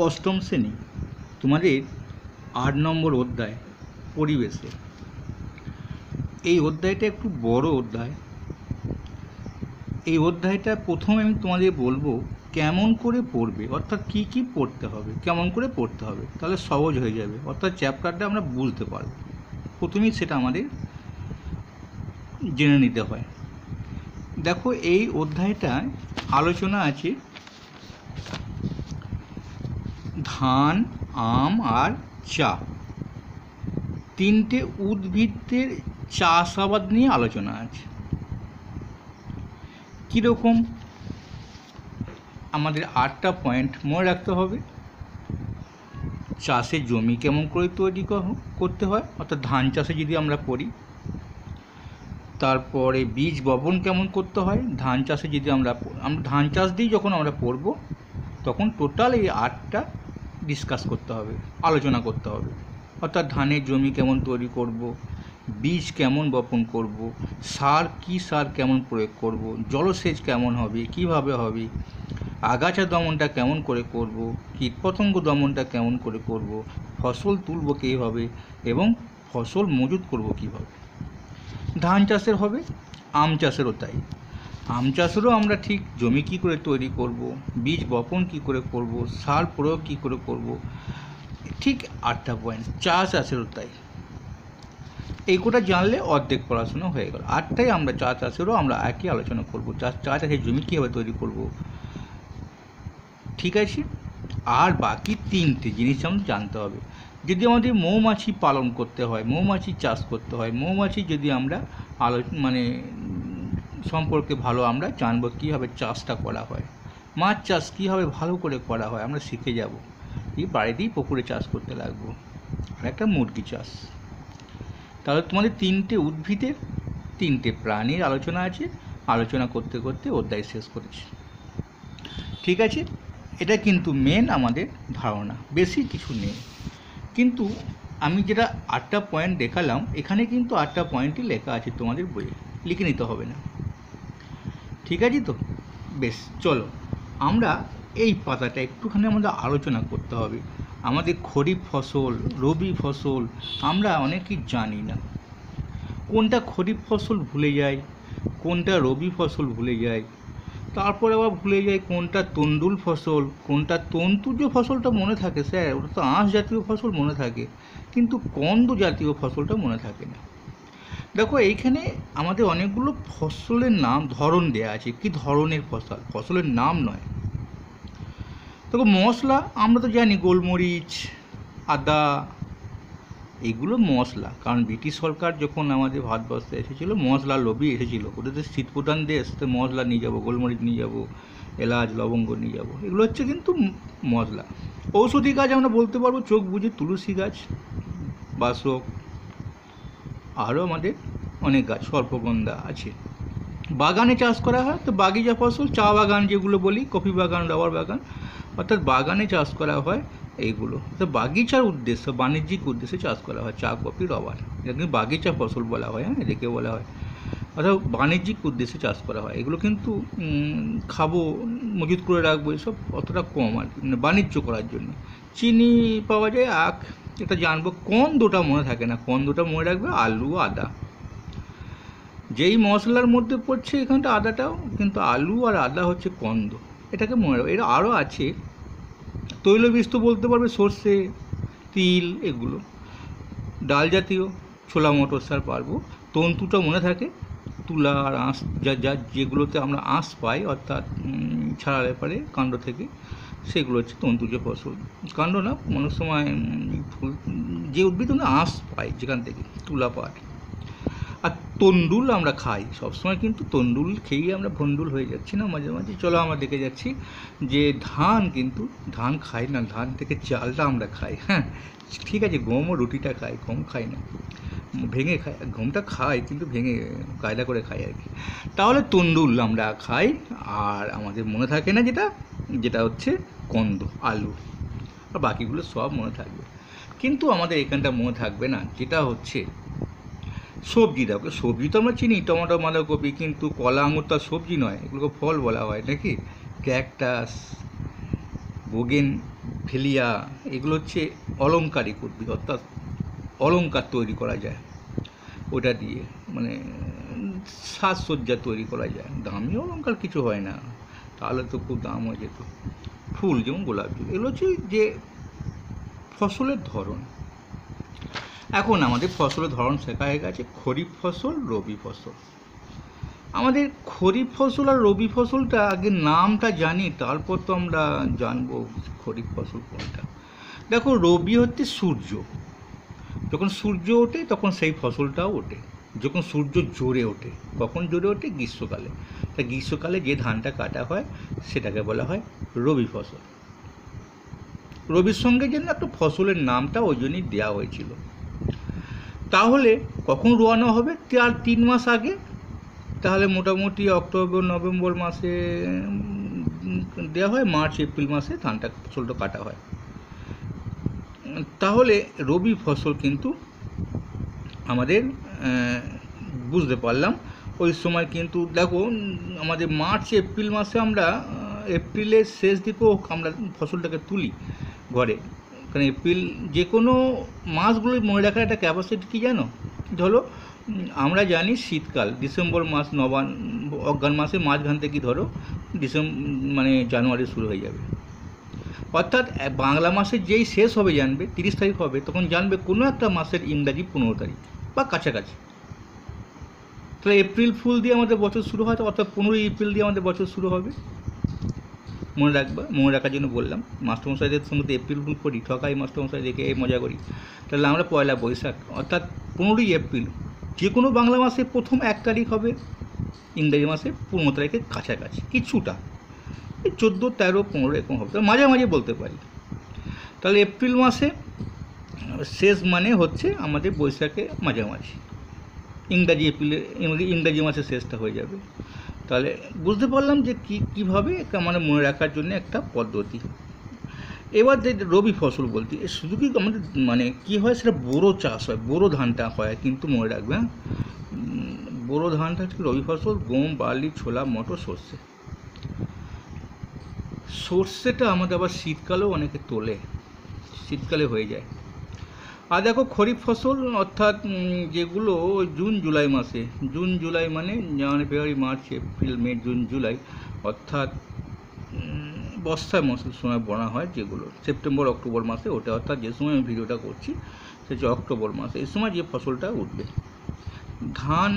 অষ্টম শ্রেণী তোমাদের ৮ নম্বর অধ্যায় পরিবেশে। এই অধ্যায়টা একটু বড় অধ্যায়। এই অধ্যায়টা প্রথমে আমি তোমাদের বলবো কেমন করে পড়বে, অর্থাৎ কি কি পড়তে হবে, কেমন করে পড়তে হবে, তাহলে সহজ হয়ে যাবে, অর্থাৎ চ্যাপ্টারটা আমরা বুঝতে পারবো। প্রথমেই সেটা আমাদের জেনে নিতে হয়। দেখো, এই অধ্যায়টায় আলোচনা আছে ধান, আম আর চা, তিনটে উদ্ভিদের চাষাবাদ নিয়ে আলোচনা আছে। কীরকম? আমাদের 8টা পয়েন্ট মনে রাখতে হবে। চাষের জমি কেমন করে তৈরি করতে হয়, অর্থাৎ ধান চাষে যদি আমরা করি। তারপরে বীজ বপন কেমন করতে হয় ধান চাষে, যদি আমরা ধান চাষ দিয়ে যখন আমরা পড়ব তখন টোটাল এই 8টা ডিসকাস করতে হবে, আলোচনা করতে হবে। অর্থাৎ ধানের জমি কেমন তৈরি করব, বীজ কেমন বপন করব, সার কি সার কেমন প্রয়োগ করব, জলসেচ কেমন হবে, কিভাবে হবে, আগাছা দমনটা কেমন করে করব, কীটপতঙ্গ দমনটা কেমন করে করব, ফসল তুলব কীভাবে এবং ফসল মজুত করব কীভাবে। ধান চাষের হবে, আম চাষেরও তাই। আম চাষেরও আমরা ঠিক জমি কী করে তৈরি করব, বীজ বপন কী করে করব, সার প্রয়োগ কী করে করব, ঠিক 8টা পয়েন্ট। চা চাষেরও তাই। এই কোটা জানলে অর্ধেক পড়াশোনা হয়ে গেল। 8টাই আমরা চা চাষেরও আমরা একই আলোচনা করব, চা চাষের জমি কীভাবে তৈরি করব, ঠিক আছে। আর বাকি 3টে জিনিস আমাদের জানতে হবে। যদি আমাদের মৌমাছি পালন করতে হয়, মৌমাছি চাষ করতে হয়, মৌমাছি যদি আমরা সম্পর্কে ভালো আমরা জানবো কীভাবে চাষটা করা হয়। মাছ চাষ কীভাবে ভালো করে করা হয় আমরা শিখে যাব। এই বাড়িতেই পুকুরে চাষ করতে লাগবো। আর একটা মুরগি চাষ। তাহলে তোমাদের 3টে উদ্ভিদের 3টে প্রাণীর আলোচনা আছে। আলোচনা করতে করতে অধ্যায় শেষ করেছি, ঠিক আছে। এটা কিন্তু মেন আমাদের ধারণা, বেশি কিছু নেই। কিন্তু আমি যেটা 8টা পয়েন্ট দেখালাম, এখানে কিন্তু 8টা পয়েন্টই লেখা আছে তোমাদের বইয়ে, লিখে নিতে হবে না, ঠিক আছে তো? বেশ, চলো আমরা এই পাতাটা একটুখানি আমাদের আলোচনা করতে হবে। আমাদের খরিফ ফসল, রবি ফসল আমরা অনেকেই জানি না। কোনটা খরিফ ফসল ভুলে যায়, কোনটা রবি ফসল ভুলে যায়, তারপরে আবার ভুলে যায় কোনটা তন্ডুল ফসল, কোনটা তন্তুজ ফসলটা মনে থাকে স্যার, ওটা তো আঁশ জাতীয় ফসল মনে থাকে, কিন্তু কন্দ জাতীয় ফসলটা মনে থাকে না। দেখো, এইখানে আমাদের অনেকগুলো ফসলের নাম ধরন দেয়া আছে, কি ধরনের ফসল, ফসলের নাম নয়। দেখো, মশলা আমরা তো জানি গোলমরিচ, আদা, এগুলো মশলা। কারণ ব্রিটিশ সরকার যখন আমাদের ভারতবর্ষে এসেছিলো, মশলা লোভী এসেছিলো। ওদের তো শীতপ্রধান দেশ, তো মশলা নিয়ে যাবো, গোলমরিচ নিয়ে যাবো, এলাচ লবঙ্গ নিয়ে যাবো, এগুলো হচ্ছে কিন্তু মশলা। ঔষধি গাছ আমরা বলতে পারবো চোখ বুঝে তুলসী গাছ, বাসক, আরও আমাদের অনেক গাছ, সর্পগন্ধা আছে। বাগানে চাষ করা হয় তো বাগিচা ফসল, চা বাগান যেগুলো বলি, কফি বাগান, রাবার বাগান, অর্থাৎ বাগানে চাষ করা হয় এইগুলো। তো বাগিচার উদ্দেশ্য, বাণিজ্যিক উদ্দেশ্যে চাষ করা হয় চা, কফি, রাবার, এটাকে বাগিচা ফসল বলা হয়। হ্যাঁ, এটাকে বলা হয়, অর্থাৎ বাণিজ্যিক উদ্দেশ্যে চাষ করা হয়। এগুলো কিন্তু খাবো, মজুত করে রাখবো, এসব অতটা কম আর কি, বাণিজ্য করার জন্য। চিনি পাওয়া যায়, আখ, এটা জানবো। কন্দটা মনে থাকে না, কন্দটা মনে রাখবে, আলু, আদা। যেই মশলার মধ্যে পড়ছে এখানটা আদাটাও, কিন্তু আলু আর আদা হচ্ছে কন্দ, এটাকে মনে রাখবে। এরা আরও আছে, তৈলবীজ তো বলতে পারবে, সর্ষে, তিল, এগুলো। ডাল জাতীয় ছোলা, মটর, সার পারবো। তন্তুটা মনে থাকে, তুলা আর আঁশ, যেগুলোতে আমরা আঁশ পাই, অর্থাৎ ছাড়ালে পারে কাণ্ড থেকে, সেগুলো হচ্ছে তন্তুজ ফসল। কাণ্ড না, অনেক সময় ফুল, যে উদ্ভিদ আমরা আঁশ পাই যেখান থেকে, তুলা পাট। আর তন্ডুল আমরা খাই সবসময়, কিন্তু তন্ডুল খেয়েই আমরা ভন্ডুল হয়ে যাচ্ছি না মাঝে মাঝে। চলো আমরা দেখে যাচ্ছি যে ধান, কিন্তু ধান খাই না, ধান থেকে চালটা আমরা খাই। হ্যাঁ, ঠিক আছে, গম ও রুটিটা খাই, গম খাই না, ভেঙে খাই। গমটা খাই কিন্তু ভেঙে কায়দা করে খাই আর কি। তাহলে তন্ডুল আমরা খাই। আর আমাদের মনে থাকে না যেটা হচ্ছে কন্দ, আলু, আর বাকিগুলো সব মনে থাকবে। কিন্তু আমাদের এখানটা মনে থাকবে না, যেটা হচ্ছে সবজি। দেখো, সবজি তো আমরা চিনি, টমেটো, বাঁধাকপি, কিন্তু কলা, আঙুর তো সবজি নয়, এগুলোকে ফল বলা হয় নাকি। ক্যাকটাস, বোগেন ভেলিয়া, এগুলো হচ্ছে অলংকারিক উদ্ভিদ, অর্থাৎ অলংকার তৈরি করা যায় ওটা দিয়ে, মানে সাজসজ্জা তৈরি করা যায়। দামি অলংকার কিছু হয় না, তাহলে তো খুব দাম হয়ে যেত। ফুল যেমন গোলাপ ফুল, এগুলো হচ্ছে যে ফসলের ধরন। এখন আমাদের ফসলের ধরন শেখা হয়ে গেছে খরিফ ফসল, রবি ফসল। আমাদের খরিফ ফসল আর রবি ফসলটা আগে নামটা জানি, তারপর তো আমরা জানবো খরিফ ফসল কোনটা। দেখো, রবি হচ্ছে সূর্য, যখন সূর্য ওঠে তখন সেই ফসলটাও ওঠে। যখন সূর্য জোরে ওঠে, কখন জোরে ওঠে? গ্রীষ্মকালে। তা গ্রীষ্মকালে যে ধানটা কাটা হয় সেটাকে বলা হয় রবি ফসল। রবির সঙ্গে যেন একটা ফসলের নামটা ওই জন্যই দেওয়া হয়েছিল। তাহলে কখন রোয়ানো হবে? তার 3 মাস আগে, তাহলে মোটামুটি অক্টোবর নভেম্বর মাসে দেওয়া হয়, মার্চ এপ্রিল মাসে ধানটা ফসলটা কাটা হয়। তাহলে রবি ফসল কিন্তু আমাদের বুঝতে পারলাম ওই সময় কিন্তু দেখো আমাদের মার্চ এপ্রিল মাসে আমরা এপ্রিলের শেষ দিকেও আমরা ফসলটাকে তুলি ঘরে, কারণ এপ্রিল যে কোনো মাসগুলোই মনে রাখার একটা ক্যাপাসিটি কী জানো? ধরো আমরা জানি শীতকাল ডিসেম্বর মাস, অজ্ঞান মাসে মাঝখান থেকে ধরো মানে জানুয়ারি শুরু হয়ে যাবে, অর্থাৎ বাংলা মাসের যেই শেষ হবে জানবে 30 তারিখ হবে, তখন জানবে কোনো একটা মাসের ইংরাজি 15 তারিখ বা কাছাকাছি। তাহলে এপ্রিল ফুল দিয়ে আমাদের বছর শুরু হয়, অর্থাৎ 15 এপ্রিল দিয়ে আমাদের বছর শুরু হবে। মনে রাখার জন্য বললাম। মাস্টারমশাইদের সঙ্গে তো এপ্রিল ফুল করি, ঠকাই মাস্টারমশাই দেখে মজা করি। তাহলে আমরা পয়লা বৈশাখ অর্থাৎ 15 এপ্রিল, যে কোনো বাংলা মাসে প্রথম 1 তারিখ হবে, ইংরেজি মাসে 15 তারিখের কাছাকাছি কিছুটা, 14, 13, 15 এরকম হবে, মাঝামাঝি বলতে পারি। তাহলে এপ্রিল মাসে শেষ মানে হচ্ছে আমাদের বৈশাখে মাঝামাঝি, ইংরাজি মাসের শেষটা হয়ে যাবে। তাহলে বুঝতে পারলাম যে কীভাবে মানে মনে রাখার জন্য একটা পদ্ধতি। এবার যে রবি ফসল বলতে শুধু কি আমাদের মানে কী হয়, সেটা বোরো চাষ হয়, বোরো ধানটা হয়, কিন্তু মনে রাখবে হ্যাঁ, বোরো ধানটা হচ্ছে রবি ফসল। গম, বার্লি, ছোলা, মটর, সর্ষে। সর্ষেটা আমাদের আবার শীতকালেও অনেকে তোলে, শীতকালে হয়ে যায়। আর দেখো খরিফ ফসল অর্থাৎ যেগুলো জুন জুলাই মাসে, জুন জুলাই মানে January February March April May June July, অর্থাৎ বর্ষার মৌসুমের সময় বোনা হয়, যেগুলো সেপ্টেম্বর অক্টোবর মাসে ওঠে, অর্থাৎ যে সময় আমি ভিডিওটা করছি সেটা অক্টোবর মাসে, এই সময় যে ফসলটা উঠবে। ধান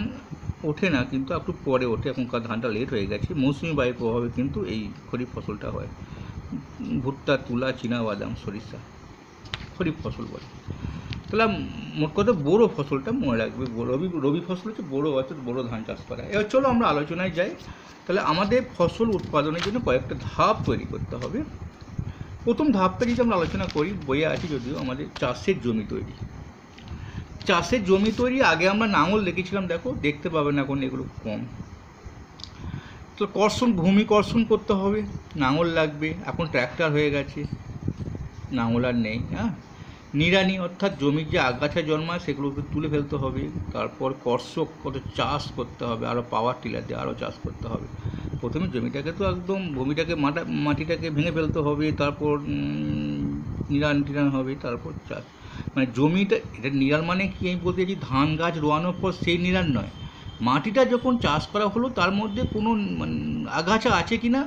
ওঠে না, কিন্তু একটু পরে ওঠে, এখনকার ধানটা লেট হয়ে গেছে, মৌসুমি বায়ুর প্রভাবে কিন্তু এই খরিফ ফসলটা হয়। ভুট্টা, তুলা, চীনাবাদাম, সরিষা খরিফ ফসল বলে। তাহলে মোট কথা বড়ো ফসলটা মনে রাখবে, রবি ফসল হচ্ছে বড়ো, অর্থাৎ বড়ো ধান চাষ করা। এবার চলো আমরা আলোচনায় যাই। তাহলে আমাদের ফসল উৎপাদনের জন্য কয়েকটা ধাপ তৈরি করতে হবে। প্রথম ধাপটা যদি আমরা আলোচনা করি, বইয়ে আছে যদিও, আমাদের চাষের জমি তৈরি। চাষের জমি তৈরি আগে আমরা নাঙল দেখেছিলাম, দেখো দেখতে পাবে না এখন, এগুলো কম। তো ভূমি কর্ষণ করতে হবে, নাঙল লাগবে, এখন ট্র্যাক্টর হয়ে গেছে, নাঙল আর নেই। হ্যাঁ, নিড়ানি অর্থাৎ জমির যে আগাছা জন্মায় সেগুলোকে তুলে ফেলতে হবে, তারপর কর্ষক চাষ করতে হবে, আরও পাওয়ার টিলার দিয়ে আরও চাষ করতে হবে। প্রথমে জমিটাকে তো একদম ভূমিটাকে মাটিটাকে ভেঙে ফেলতে হবে, তারপর নিড়ান হবে, তারপর চাষ। মানে জমিটা, এটা নিড়ান মানে কি আমি বলতে চাইছি, ধান গাছ রোয়ানোর পর সেই নিড়ান নয়, মাটিটা যখন চাষ করা হলো তার মধ্যে কোনো আগাছা আছে কি না,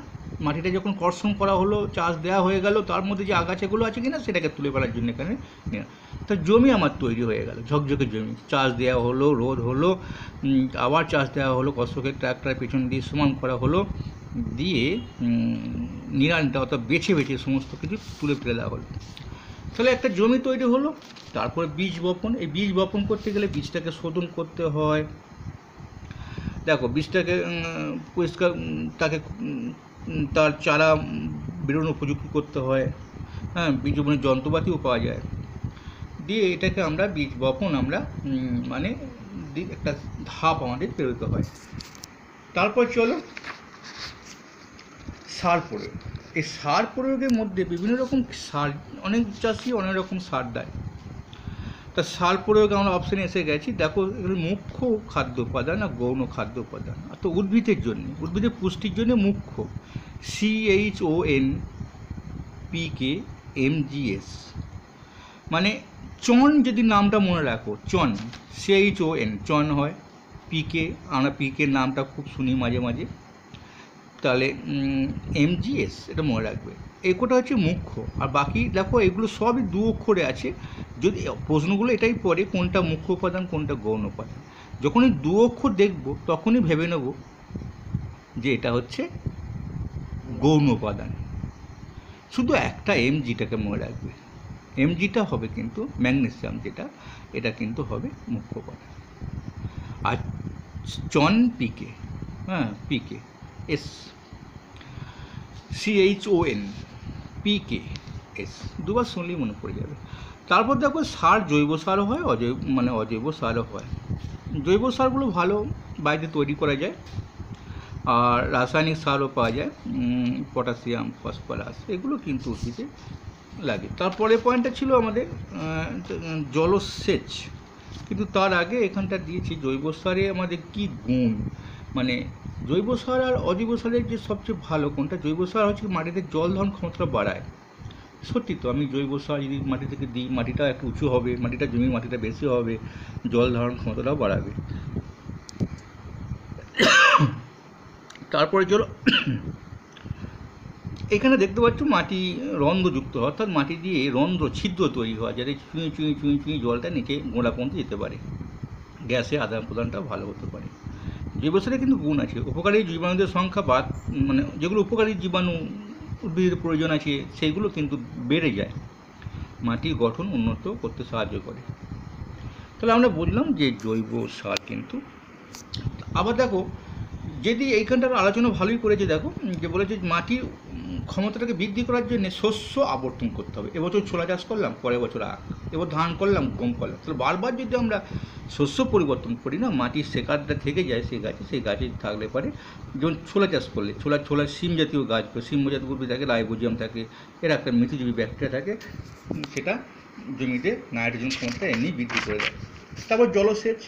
মাটিটা যখন কর্ষণ করা হলো, চাষ দেওয়া হয়ে গেল, তার মধ্যে যে আগাছাগুলো আছে কিনা সেটাকে তুলে ফেলার জন্য এখানে তো জমি আমার তৈরি হয়ে গেল, ঝকঝকে জমি, চাষ দেওয়া হলো, রোদ হলো, আবার চাষ দেওয়া হলো, কর্ষকের ট্র্যাক্টর পেছন দিয়ে সমান করা হলো, দিয়ে নিড়ানটা অর্থাৎ বেছে সমস্ত কিছু তুলে ফেলে দেওয়া হলো। তাহলে একটা জমি তৈরি হলো। তারপরে বীজ বপন। এই বীজ বপন করতে গেলে বীজটাকে শোধন করতে হয়। দেখো, বীজটাকে পরিষ্কার, তাকে তার চারা বেরোনো উপযুক্ত করতে হয়। হ্যাঁ, বীজ বপনের যন্ত্রপাতিও পাওয়া যায়। দিয়ে এটাকে আমরা বীজ বপন আমরা মানে একটা ধাপ আমাদের পেরোতে হয়। তারপর চলো সার প্রয়োগ। এই সার প্রয়োগের মধ্যে বিভিন্ন রকম সার, অনেক চাষি অনেক রকম সার দেয়। তা সার প্রয়োগ আমরা অপশানে এসে গেছি। দেখো, এগুলো মুখ্য খাদ্য উপাদান আর গৌণ খাদ্য উপাদান, তো উদ্ভিদের জন্য, উদ্ভিদের পুষ্টির জন্য মুখ্য CHON পিকে এমজিএস, মানে চন যদি নামটা মনে রাখো, চন CHON চন হয়। পিকে, আমরা পিকে নামটা খুব শুনি মাঝে মাঝে, তাহলে এমজিএস এটা মনে রাখবে। এই কোটা হচ্ছে মুখ্য, আর বাকি দেখো এগুলো সবই দু অক্ষরে আছে। যদি প্রশ্নগুলো এটাই পড়ে কোনটা মুখ্য উপাদান কোনটা গৌণ উপাদান, যখনই দু অক্ষর দেখব তখনই ভেবে নেব যে এটা হচ্ছে গৌণ উপাদান। শুধু একটা এমজিটাকে মনে রাখবে, এমজিটা হবে কিন্তু ম্যাগনেসিয়াম, যেটা এটা কিন্তু হবে মুখ্য উপাদান। আর চন পিকে, হ্যাঁ পিকে এস CHON পিকে এস, দুবার শুনলেই মনে পড়ে যাবে। তারপর দেখো সার, জৈব সারও হয়, অজৈব সারও হয়। জৈব সারগুলো ভালো বাড়িতে তৈরি করা যায়, আর রাসায়নিক সারও পাওয়া যায়, পটাশিয়াম, ফসফরাস, এগুলো কিন্তু উদ্ভিদে লাগে। তারপরে পয়েন্টটা ছিল আমাদের জলসেচ, কিন্তু তার আগে এখানটা দিয়েছি জৈব সারে আমাদের কি গুণ, মানে জৈব সার আর অজৈব সারের যে সবচেয়ে ভালো কোনটা, জৈব সার হচ্ছে মাটিতে জল ধারণ ক্ষমতা বাড়ায়। সত্যি তো, আমি জৈব সার যদি মাটি থেকে দিই, মাটিটা একটু উঁচু হবে, জমির মাটিটা বেশি হবে, জল ধারণ ক্ষমতাটাও বাড়াবে। তারপরে চলো, এখানে দেখতে পাচ্ছ মাটি রন্ধ্রযুক্ত, অর্থাৎ মাটি দিয়ে রন্ধ্র, ছিদ্র তৈরি হয়, যাতে চুঁই চুঁই চুঁই চুঁই জলটা নিচে গোড়া পর্যন্ত যেতে পারে, গ্যাসে আদান প্রদানটা ভালো হতে পারে। জৈব সারে কিন্তু গুণ আছে, উপকারী জীবাণুদের সংখ্যা মানে যেগুলো উপকারী জীবাণু উদ্ভিদের প্রয়োজন আছে সেইগুলো কিন্তু বেড়ে যায়, মাটির গঠন উন্নত করতে সাহায্য করে। তাহলে আমরা বুঝলাম যে জৈব সার কিন্তু। আবার দেখো, যদি এইখানটার আলোচনা ভালোই করেছে, দেখো যে বলেছে মাটির ক্ষমতাটাকে বৃদ্ধি করার জন্য শস্য আবর্তন করতে হবে। এবছর ছোলা চাষ করলাম, পরের বছর আখ, এবার ধান করলাম, গম করলাম, তাহলে বারবার যদি আমরা শস্য পরিবর্তন করি না, মাটির শেকড়টা থেকে যায় সেই গাছে থাকলে পারে। যেমন ছোলা চাষ করলে ছোলা শিম জাতীয় গাছ, শিম জাতীয় উদ্ভিদ থাকে, রাইবোজিয়াম থাকে, এর একটা মিথিজীবী ব্যাকটেরিয়া থাকে, সেটা জমিতে নাইট্রোজেন ক্ষমতা এমনি বৃদ্ধি করে দেয়। তারপর জলসেচ,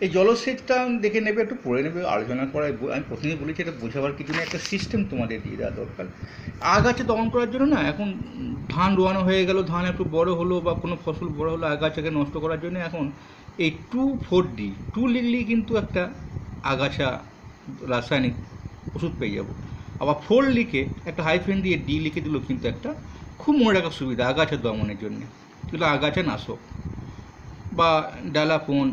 এই জলসেচটা দেখে নেবে, একটু পড়ে নেবে, আলোচনা করায় আমি প্রথমেই বলেছি এটা বোঝাবার কিছু না, একটা সিস্টেম তোমাদের দিয়ে দেওয়া দরকার। আগাছা দমন করার জন্য না, এখন ধান রোয়ানো হয়ে গেল, ধান একটু বড় হলো বা কোনো ফসল বড় হলো, আগাছাকে নষ্ট করার জন্য এখন এই 2,4-D লিখলেই কিন্তু একটা আগাছা রাসায়নিক ওষুধ পেয়ে যাবো। আবার 4 লিখে একটা হাইফেন দিয়ে D লিখে দিলেও কিন্তু একটা খুব মনে রাখার সুবিধা আগাছা দমনের জন্যে, কিন্তু আগাছা নাশক বা ডালাফোন,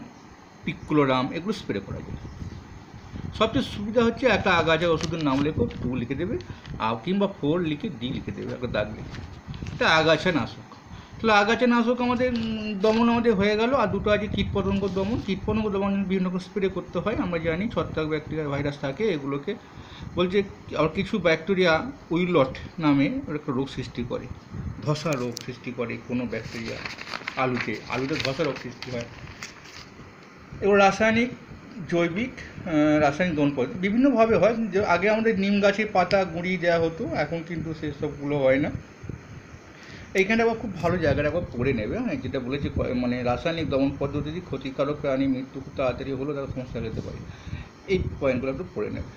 পিক্লোরাম, এগুলো স্প্রে করা যায়। সবচেয়ে সুবিধা হচ্ছে একটা আগাছা ওষুধের নাম লেখো, 2 লিখে দেবে, আর কিংবা 4 লিখে D লিখে দেবে, একটা দাগ লিখে, এটা আগাছা নাশক। তাহলে আগাছা নাশক আমাদের দমন আমাদের হয়ে গেল। আর দুটো আছে কীটপতঙ্গ দমন। কীটপতঙ্গ দমন বিভিন্ন রকম স্প্রে করতে হয়, আমরা জানি ছত্রাক, ব্যাকটেরিয়া, ভাইরাস থাকে, এগুলোকে বলছে। আর কিছু ব্যাকটেরিয়া উইলট নামে একটা রোগ সৃষ্টি করে, ধসা রোগ সৃষ্টি করে কোনো ব্যাকটেরিয়া, আলুতে ধসা রোগ সৃষ্টি হয়। এবার রাসায়নিক, জৈবিক, রাসায়নিক দমন পদ্ধতি বিভিন্নভাবে হয়। যে আগে আমাদের নিম গাছের পাতা গুঁড়িয়ে দেওয়া হতো, এখন কিন্তু সেসবগুলো হয় না। এইখানে আবার খুব ভালো জায়গাটা আবার পড়ে নেবে, যেটা বলেছি মানে রাসায়নিক দমন পদ্ধতি ক্ষতিকারক প্রাণী মৃত্যু খুব তাড়াতাড়ি হলেও তারা সমস্যা যেতে পারে, এই পয়েন্টগুলো একটু পড়ে নেবে।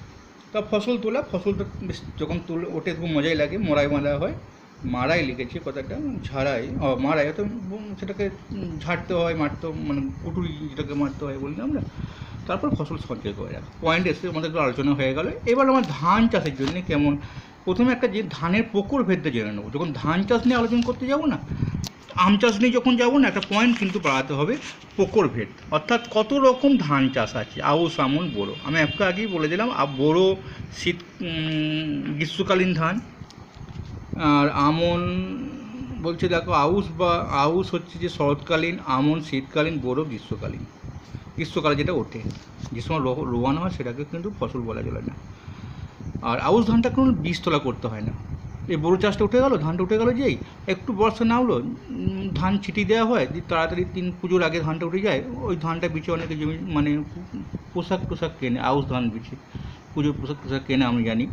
তা ফসলটা বেশ যখন ওঠে খুব মজাই লাগে, মড়াই বাঁধা হয়, মারাই লিখেছি কথাটা, মারাই হয়তো সেটাকে ঝাড়তে হয়, মানে কুটুরি যেটাকে মারতে হয় বলি না আমরা। তারপর ফসল সঞ্চয় করে রাখা পয়েন্ট এসে আমাদের একটু আলোচনা হয়ে গেল। এবার আমার ধান চাষের জন্য কেমন, প্রথমে একটা যে ধানের প্রকারভেদটা জেনে নেবো। যখন ধান চাষ নিয়ে আলোচনা করতে যাবো না, আম চাষ নিয়ে যখন যাবো না, একটা পয়েন্ট কিন্তু বাড়াতে হবে, প্রকারভেদ, অর্থাৎ কত রকম ধান চাষ আছে, আউশ, আমন, বোরো। আমি একটু আগেই বলে দিলাম, বোরো গ্রীষ্মকালীন ধান, আর আমন বলছে দেখো আউশ হচ্ছে যে শরৎকালীন, আমন শীতকালীন, বোরো গ্রীষ্মকালে যেটা ওঠে, যে সময় রোয়ানো হয় সেটাকে কিন্তু ফসল বলা চলে না। আর আউশ ধানটা কোনো বীজতলা করতে হয় না। এই বোরো চাষটা উঠে গেলো, ধানটা উঠে গেলো, যেই একটু বর্ষা না হলো, ধান ছিটিয়ে দেওয়া হয়, তাড়াতাড়ি পুজোর আগে ধানটা উঠে যায়, ওই ধানটা বিছে অনেকে জমি মানে পোশাক কেনে, আউশ ধান বিছে পুজোর পোশাক কেনে, আমি জানি।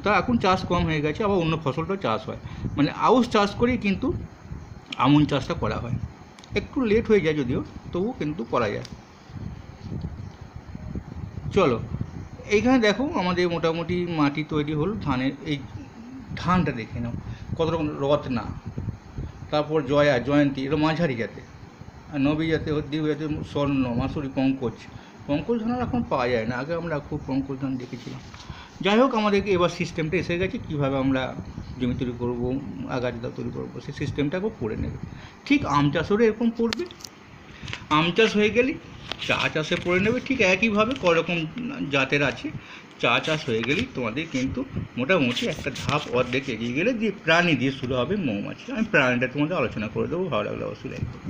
তা এখন চাষ কম হয়ে গেছে, আবার অন্য ফসলটাও চাষ হয়, মানে আউশ চাষ করেই কিন্তু আমন চাষটা করা হয়। একটু লেট হয়ে যায় যদিও, তবুও কিন্তু করা যায়। চলো এইখানে দেখো আমাদের মোটামুটি মাটি তৈরি হল, ধানের এই ধানটা দেখে নাও। কত রকম রত্না, তারপর জয়া, জয়ন্তী, এটা মাঝারি জাতে। আর নবী জাতে দ্বীপ জাতে স্বর্ণ, মাসুরি, পঙ্কজ। পঙ্কজ ধান আর এখন পাওয়া যায় না, আগে আমরা খুব পঙ্কজ ধান দেখেছিলাম। যাই হোক, আমাদেরকে এবার সিস্টেমটা এসে গেছে কীভাবে আমরা জমি তৈরি করবো, আগাছা তৈরি করবো, সেই সিস্টেমটাকে করে নেবে। ঠিক আম চাষেরও এরকম করবে, আম চাষ হয়ে গেলেই চা চাষে পড়ে নেবে। ঠিক একইভাবে করকম জাতের আছে, চা চাষ হয়ে গেলেই তোমাদের কিন্তু মোটামুটি একটা ধাপ অর্ধেক এগিয়ে গেলে দিয়ে প্রাণী দিয়ে শুরু হবে মৌমাছি। আমি প্রাণীটা তোমাদের আলোচনা করে দেবো, ভালো লাগলে অবশ্যই লাইক করো।